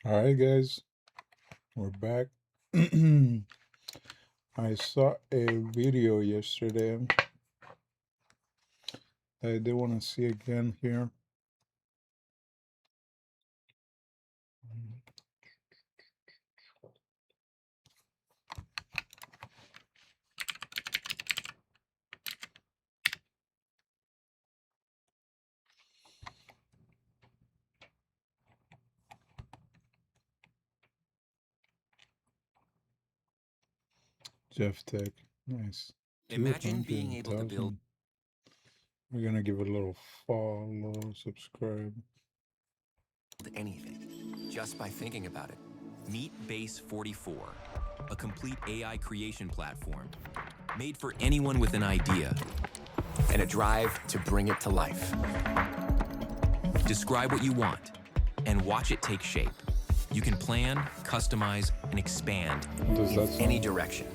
All right, guys, we're back. I saw a video yesterday that I did want to see again here. Jeff Tech, nice. Imagine being able to build 200,000. We're gonna give it a little follow, subscribe. anything just by thinking about it. Meet Base 44, a complete AI creation platform made for anyone with an idea and a drive to bring it to life. Describe what you want and watch it take shape. You can plan, customize, and expand in any direction.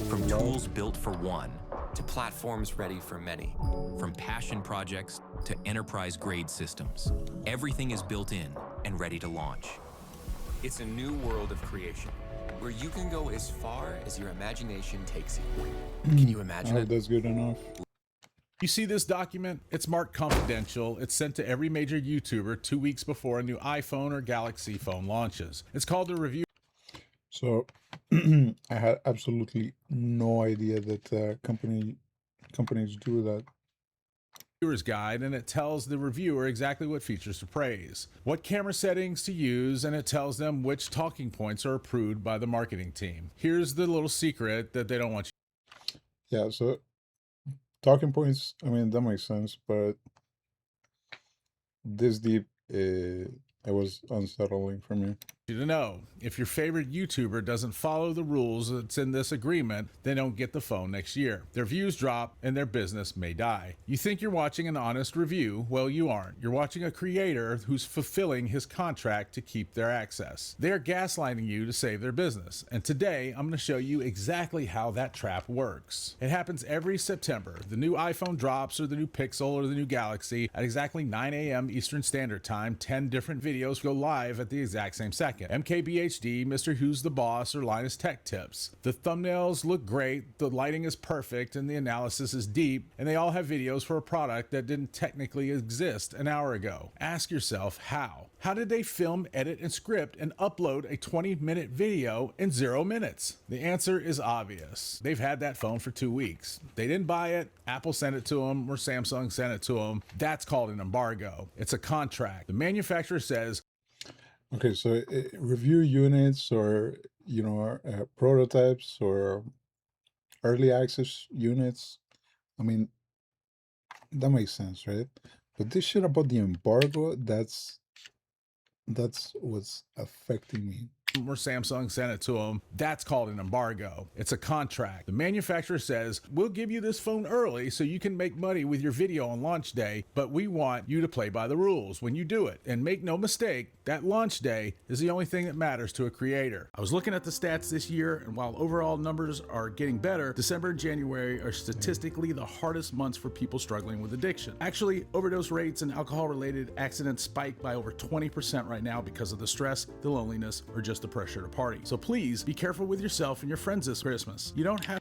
From tools built for one to platforms ready for many, from passion projects to enterprise-grade systems. Everything is built in and ready to launch. It's a new world of creation where you can go as far as your imagination takes you. Can you imagine I hope that's good enough. You see this document? It's marked confidential. It's sent to every major YouTuber 2 weeks before a new iPhone or Galaxy phone launches. It's called a review. So I had absolutely no idea that companies do that. Reviewer's guide, and it tells the reviewer exactly what features to praise, what camera settings to use, and it tells them which talking points are approved by the marketing team. Here's the little secret that they don't want you. Yeah, so talking points, I mean, that makes sense, but this deep, it was unsettling for me. You to know, if your favorite YouTuber doesn't follow the rules that's in this agreement, they don't get the phone next year. Their views drop and their business may die. You think you're watching an honest review? Well, you aren't. You're watching a creator who's fulfilling his contract to keep their access. They're gaslighting you to save their business. And today, I'm going to show you exactly how that trap works. It happens every September. The new iPhone drops, or the new Pixel, or the new Galaxy at exactly 9 a.m. Eastern Standard Time. 10 different videos go live at the exact same second. MKBHD, Mr. Who's the Boss, or Linus Tech Tips. The thumbnails look great, the lighting is perfect, and the analysis is deep, and they all have videos for a product that didn't technically exist an hour ago. Ask yourself how. How did they film, edit, and script and upload a 20-minute video in 0 minutes? The answer is obvious. They've had that phone for 2 weeks. They didn't buy it, Apple sent it to them, or Samsung sent it to them. That's called an embargo. It's a contract. The manufacturer says, Okay, so review units or, prototypes or early access units. I mean, that makes sense, right? But this shit about the embargo, that's what's affecting me. or Samsung sent it to them. That's called an embargo. It's a contract. The manufacturer says, we'll give you this phone early so you can make money with your video on launch day, but we want you to play by the rules when you do it. And make no mistake, that launch day is the only thing that matters to a creator. I was looking at the stats this year, and while overall numbers are getting better, December and January are statistically the hardest months for people struggling with addiction. Actually, overdose rates and alcohol-related accidents spike by over 20% right now because of the stress, the loneliness, or just the pressure to party. So please be careful with yourself and your friends this Christmas. You don't have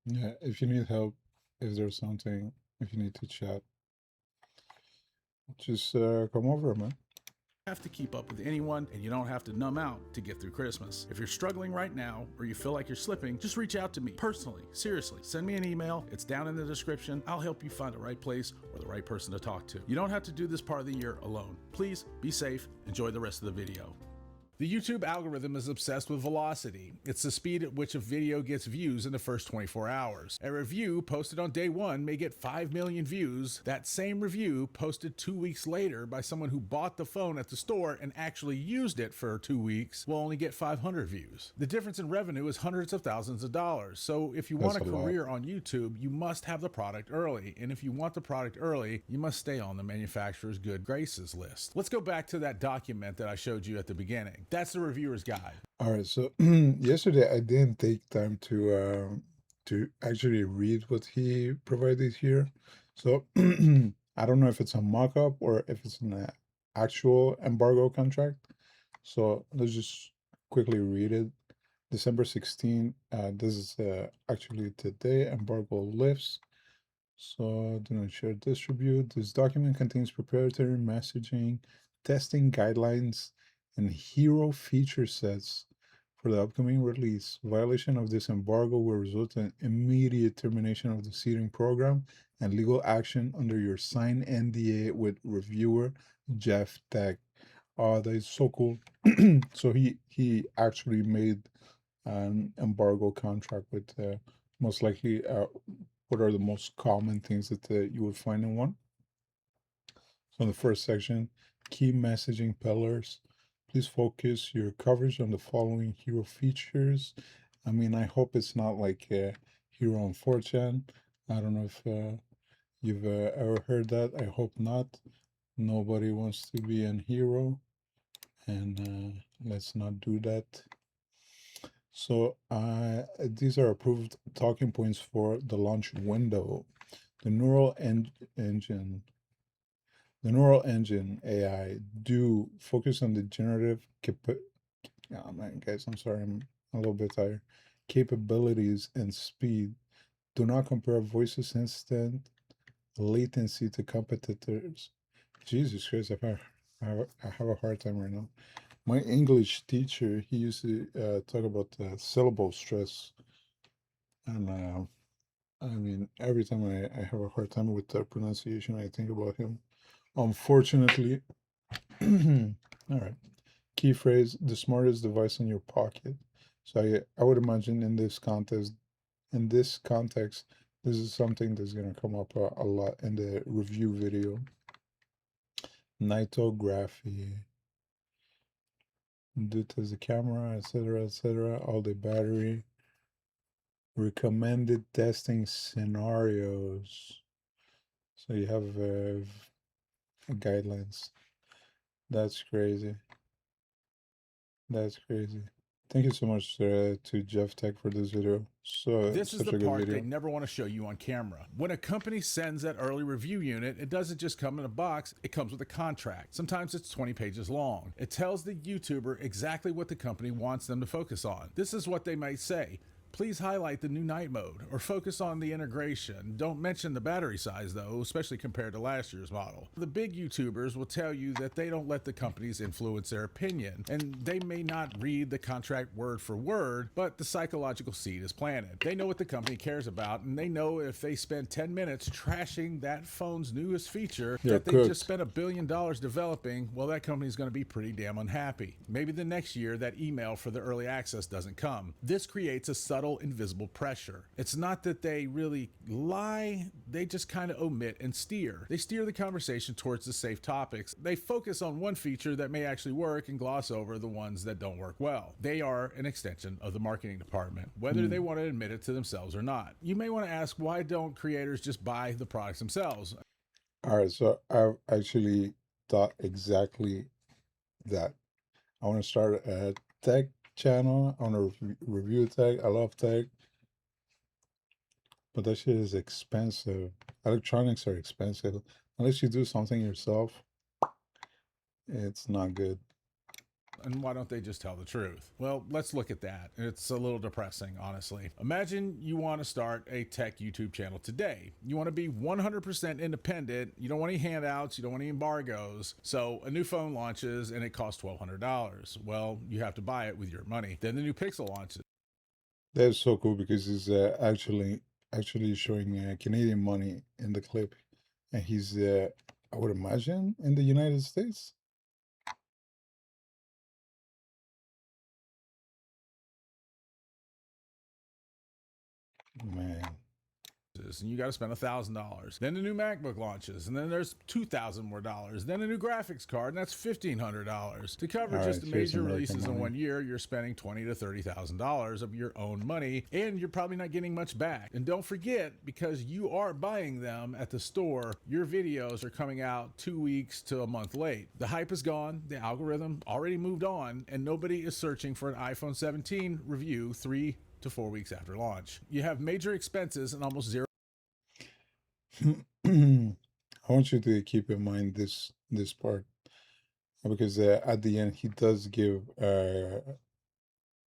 Yeah, if you need help, if there's something, if you need to chat, just come over, man. to keep up with anyone, and you don't have to numb out to get through Christmas. If you're struggling right now or you feel like you're slipping, just reach out to me personally. Seriously, send me an email. It's down in the description. I'll help you find the right place or the right person to talk to. You don't have to do this part of the year alone. Please be safe. Enjoy the rest of the video. The YouTube algorithm is obsessed with velocity. It's the speed at which a video gets views in the first 24 hours. A review posted on day 1 may get 5 million views. That same review posted 2 weeks later by someone who bought the phone at the store and actually used it for 2 weeks will only get 500 views. The difference in revenue is hundreds of thousands of dollars. So if you want a career on YouTube, you must have the product early. And if you want the product early, you must stay on the manufacturer's good graces list. Let's go back to that document that I showed you at the beginning. That's the reviewer's guide. All right, so yesterday I didn't take time to actually read what he provided here. So I don't know if it's a mock-up or if it's an actual embargo contract. So let's just quickly read it. December 16, this is actually today, embargo lifts. So do not share, distribute. This document contains proprietary messaging, testing guidelines, and hero feature sets for the upcoming release. Violation of this embargo will result in immediate termination of the seeding program and legal action under your signed NDA with reviewer Jeff Tech. Oh, that is so cool. So he actually made an embargo contract with most likely what are the most common things that you would find in one. So in the first section, key messaging pillars. Please focus your coverage on the following hero features. I mean, I hope it's not like hero on 4chan. I don't know if you've ever heard that. I hope not. Nobody wants to be an hero, and let's not do that. So these are approved talking points for the launch window. The neural engine AI do focus on the generative oh man, guys, I'm sorry, I'm a little bit tired. Capabilities and speed. Do not compare voice assistant latency to competitors. Jesus Christ, I have a hard time right now. My English teacher, he used to talk about syllable stress, and I mean, every time I have a hard time with the pronunciation, I think about him. Unfortunately, all right. Key phrase: the smartest device in your pocket. So I would imagine in this context, this is something that's gonna come up a lot in the review video. Nitography. Due to the camera, etc., all the battery. Recommended testing scenarios. So you have guidelines. That's crazy. That's crazy. Thank you so much to Jeff Tech for this video. So this is the part they never want to show you on camera. When a company sends that early review unit, it doesn't just come in a box, it comes with a contract. Sometimes it's 20 pages long. It tells the YouTuber exactly what the company wants them to focus on. This is what they might say. Please highlight the new night mode or focus on the integration. Don't mention the battery size though, especially compared to last year's model. The big YouTubers will tell you that they don't let the companies influence their opinion, and they may not read the contract word for word, but the psychological seed is planted. They know what the company cares about, and they know if they spend 10 minutes trashing that phone's newest feature that they just spent $1 billion developing, well, that company's going to be pretty damn unhappy. Maybe the next year that email for the early access doesn't come. This creates a subtle invisible pressure. It's not that they really lie, they just kind of omit and steer. They steer the conversation towards the safe topics. They focus on one feature that may actually work and gloss over the ones that don't work well. They are an extension of the marketing department, whether they want to admit it to themselves or not. You may want to ask, why don't creators just buy the products themselves? All right, so I've actually thought exactly that. I want to start a tech channel. I want to review tech. I love tech, but that shit is expensive. Electronics are expensive. Unless you do something yourself, it's not good. And why don't they just tell the truth? Well, let's look at that. It's a little depressing, honestly. Imagine you want to start a tech YouTube channel today. You want to be 100% independent. You don't want any handouts. You don't want any embargoes. So a new phone launches and it costs $1,200. Well, you have to buy it with your money. Then the new Pixel launches. That's so cool because he's actually showing Canadian money in the clip, and he's I would imagine in the United States. Man. And you got to spend $1,000. Then the new MacBook launches, and then there's $2,000 more. Then a new graphics card, and that's $1,500. To cover All just right, the here's major American releases in money. 1 year, you're spending $20,000 to $30,000 of your own money, and you're probably not getting much back. And don't forget, because you are buying them at the store, your videos are coming out 2 weeks to a month late. The hype is gone, the algorithm already moved on, and nobody is searching for an iPhone 17 review 3 to 4 weeks after launch. You have major expenses and almost zero. I want you to keep in mind this part, because at the end he does give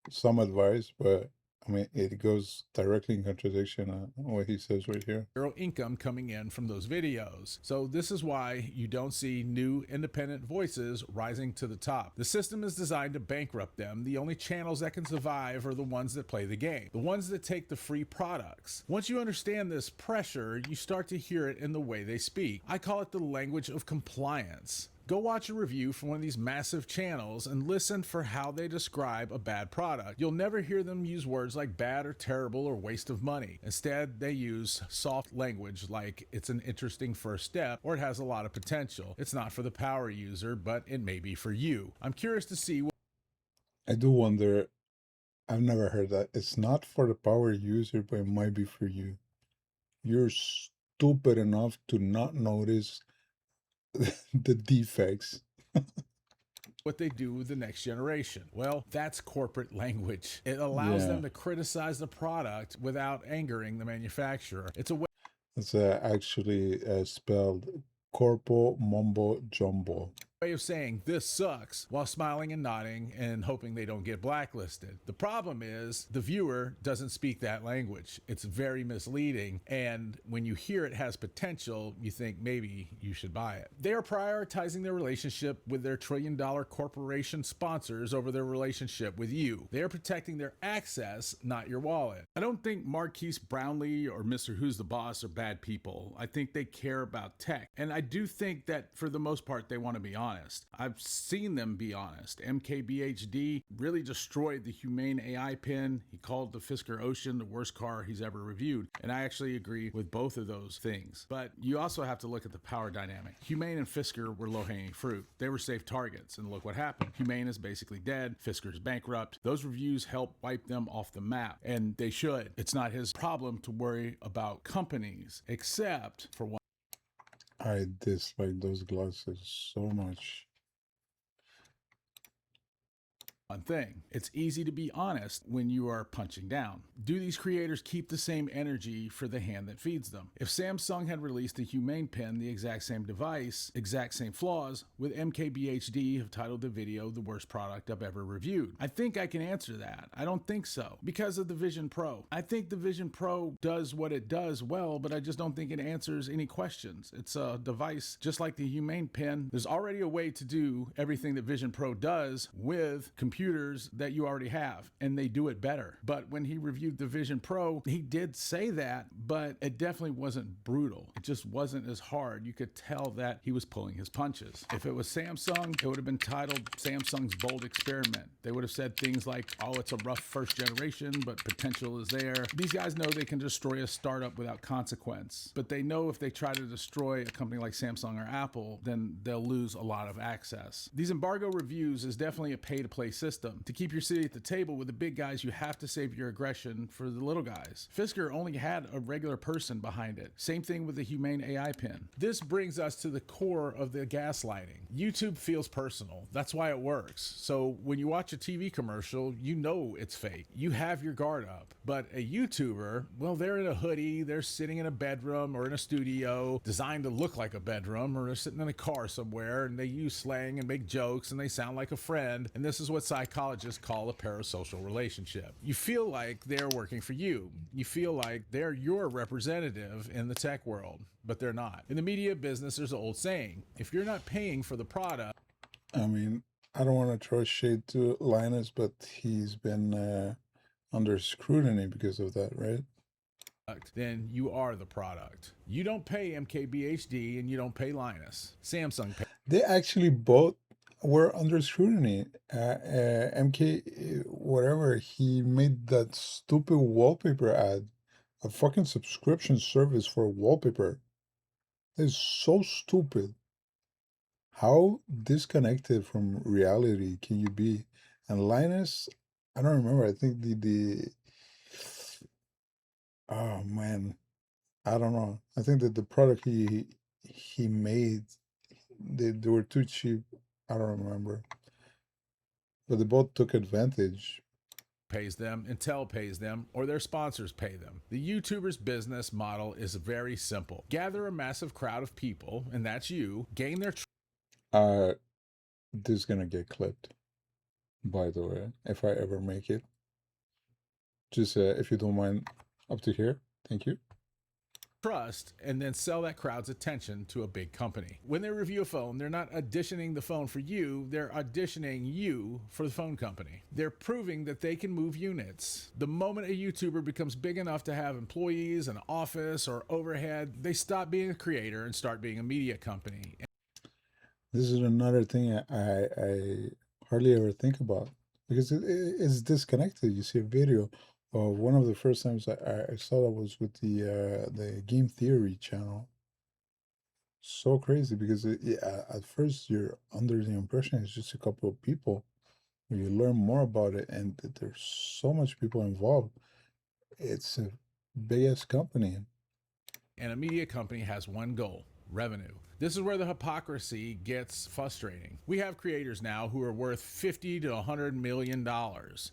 some advice, but I mean it goes directly in contradiction on what he says right here. Zero income coming in from those videos. So this is why you don't see new independent voices rising to the top. The system is designed to bankrupt them. The only channels that can survive are the ones that play the game, the ones that take the free products. Once you understand this pressure, you start to hear it in the way they speak. I call it the language of compliance. Go watch a review from one of these massive channels and listen for how they describe a bad product. You'll never hear them use words like bad or terrible or waste of money. Instead, they use soft language like it's an interesting first step or it has a lot of potential. It's not for the power user, but it may be for you. I'm curious to see what I do wonder, I've never heard that. It's not for the power user, but it might be for you. You're stupid enough to not notice the defects. what they do with the next generation. Well, that's corporate language. It allows them to criticize the product without angering the manufacturer. It's a way. It's actually spelled corpo mumbo jumbo. Of saying this sucks while smiling and nodding and hoping they don't get blacklisted. The problem is the viewer doesn't speak that language. It's very misleading, and when you hear it has potential, you think maybe you should buy it. They are prioritizing their relationship with their trillion-dollar corporation sponsors over their relationship with you. They are protecting their access, not your wallet. I don't think Marquise Brownlee or Mr. Who's the Boss are bad people. I think they care about tech, and I do think that for the most part they want to be honest. I've seen them be honest. MKBHD really destroyed the Humane AI pen. He called the Fisker Ocean the worst car he's ever reviewed. And I actually agree with both of those things. But you also have to look at the power dynamic. Humane and Fisker were low-hanging fruit. They were safe targets. And look what happened. Humane is basically dead. Fisker's bankrupt. Those reviews help wipe them off the map. And they should. It's not his problem to worry about companies, except for one. I dislike those glasses so much. One thing. It's easy to be honest when you are punching down. Do these creators keep the same energy for the hand that feeds them? If Samsung had released a Humane pen, the exact same device, exact same flaws, would MKBHD have titled the video the worst product I've ever reviewed? I think I can answer that. I don't think so. Because of the Vision Pro. I think the Vision Pro does what it does well, but I just don't think it answers any questions. It's a device just like the Humane pen. There's already a way to do everything that Vision Pro does with computers that you already have, and they do it better. But when he reviewed the Vision Pro, he did say that, but it definitely wasn't brutal. It just wasn't as hard. You could tell that he was pulling his punches. If it was Samsung, it would have been titled Samsung's Bold Experiment. They would have said things like, oh, it's a rough first generation, but potential is there. These guys know they can destroy a startup without consequence, but they know if they try to destroy a company like Samsung or Apple, then they'll lose a lot of access. These embargo reviews is definitely a pay-to-play system. To keep your city at the table with the big guys, you have to save your aggression for the little guys. Fisker only had a regular person behind it. Same thing with the Humane AI pen. This brings us to the core of the gaslighting. YouTube feels personal. That's why it works. So when you watch a TV commercial, you know it's fake. You have your guard up. But a YouTuber, well, they're in a hoodie, they're sitting in a bedroom or in a studio designed to look like a bedroom, or they're sitting in a car somewhere and they use slang and make jokes and they sound like a friend. And this is what psychologists call a parasocial relationship. You feel like they're working for you. You feel like they're your representative in the tech world, but they're not. In the media business, there's an old saying, if you're not paying for the product. I mean, I don't want to throw shade to Linus, but he's been under scrutiny because of that, right? Then you are the product. You don't pay MKBHD and you don't pay Linus. Samsung pays. They actually both were under scrutiny. MK, whatever, he made that stupid wallpaper ad A fucking subscription service for wallpaper. That is so stupid. How disconnected from reality can you be? And Linus, I don't remember. I think the oh man, I don't know. I think that the product he made, they were too cheap. I don't remember. But they both took advantage. Pays them, Intel pays them, or their sponsors pay them. The YouTuber's business model is very simple. Gather a massive crowd of people, and that's you, gain their This is gonna get clipped, by the way, if I ever make it. Just if you don't mind, up to here. Thank you. trust, and then sell that crowd's attention to a big company. When they review a phone, they're not auditioning the phone for you, they're auditioning you for the phone company. They're proving that they can move units. The moment a YouTuber becomes big enough to have employees, an office, or overhead, they stop being a creator and start being a media company. This is another thing I hardly ever think about, because it's disconnected. You see a video. One of the first times I saw that was with the Game Theory channel. So crazy, because at first you're under the impression it's just a couple of people. When you learn more about it, and there's so much people involved, it's a big ass company. And a media company has one goal: revenue. This is where the hypocrisy gets frustrating. We have creators now who are worth $50 to $100 million.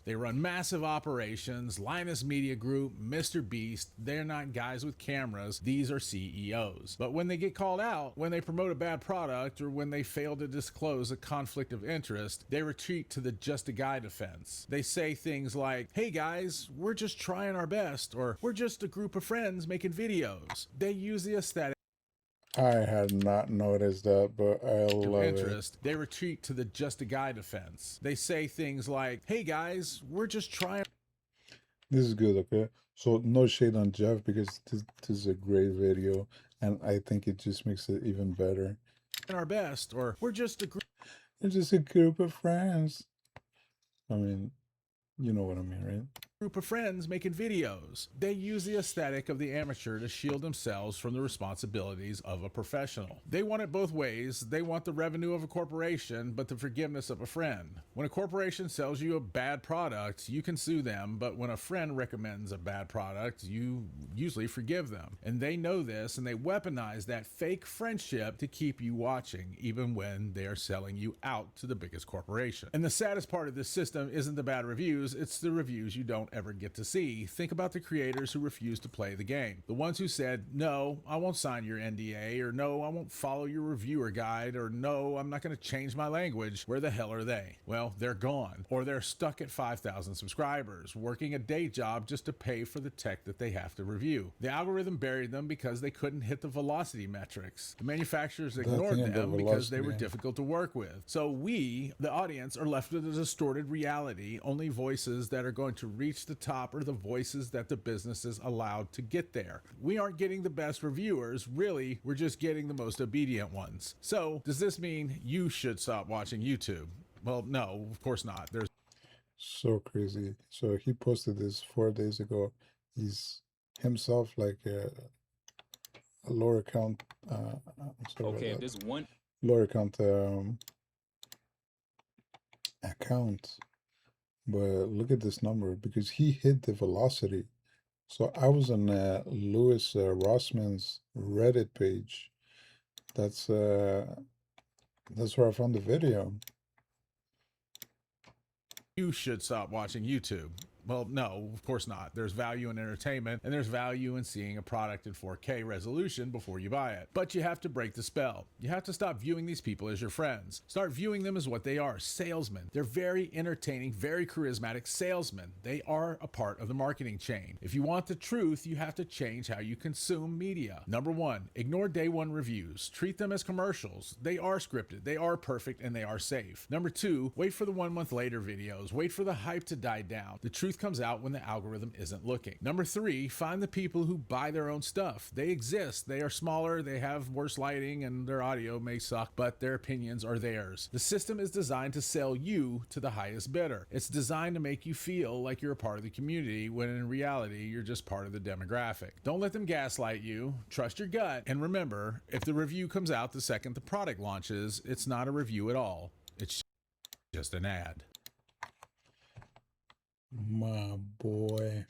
They run massive operations. Linus Media Group, Mr. Beast, they're not guys with cameras. These are CEOs. But when they get called out, when they promote a bad product, or when they fail to disclose a conflict of interest, they retreat to the just a guy defense. They say things like, hey guys, we're just trying our best, or we're just a group of friends making videos. They use the aesthetic. I had not noticed that, but I love interest, they retreat to the just a guy defense. They say things like, hey guys, we're just trying. This is good, okay? So no shade on Jeff, because this is a great video, and I think it just makes it even better. Our best, or we're just a group. It's just a group of friends. I mean, you know what I mean, right? Group of friends making videos. They use the aesthetic of the amateur to shield themselves from the responsibilities of a professional. They want it both ways. They want the revenue of a corporation, but the forgiveness of a friend. When a corporation sells you a bad product, you can sue them, but when a friend recommends a bad product, you usually forgive them. And they know this, and they weaponize that fake friendship to keep you watching, even when they are selling you out to the biggest corporation. And the saddest part of this system isn't the bad reviews, it's the reviews you don't ever get to see. Think about the creators who refused to play the game. The ones who said, no, I won't sign your NDA, or no, I won't follow your reviewer guide, or no, I'm not going to change my language. Where the hell are they? Well, they're gone, or they're stuck at 5,000 subscribers, working a day job just to pay for the tech that they have to review. The algorithm buried them because they couldn't hit the velocity metrics. The manufacturers ignored them because they were difficult to work with. So we, the audience, are left with a distorted reality. Only voices that are going to reach the top are the voices that the businesses allowed to get there. We aren't getting the best reviewers. Really, we're just getting the most obedient ones. So does this mean you should stop watching YouTube? Well, no, of course not. There's so crazy. So he posted this 4 days ago. He's himself like a lower account. Okay, there's one lower account account. But look at this number, because he hit the velocity. So I was on Louis Rossman's Reddit page. That's where I found the video. You should stop watching YouTube. Well, no, of course not. There's value in entertainment, and there's value in seeing a product in 4K resolution before you buy it. But you have to break the spell. You have to stop viewing these people as your friends. Start viewing them as what they are, salesmen. They're very entertaining, very charismatic salesmen. They are a part of the marketing chain. If you want the truth, you have to change how you consume media. Number one, ignore day one reviews. Treat them as commercials. They are scripted, they are perfect, and they are safe. Number two, wait for the 1 month later videos. Wait for the hype to die down. The truth truth comes out when the algorithm isn't looking. Number 3, find the people who buy their own stuff. They exist. They are smaller, they have worse lighting, and their audio may suck, but their opinions are theirs. The system is designed to sell you to the highest bidder. It's designed to make you feel like you're a part of the community, when in reality, you're just part of the demographic. Don't let them gaslight you. Trust your gut. And remember, if the review comes out the second the product launches, it's not a review at all. It's just an ad. My boy.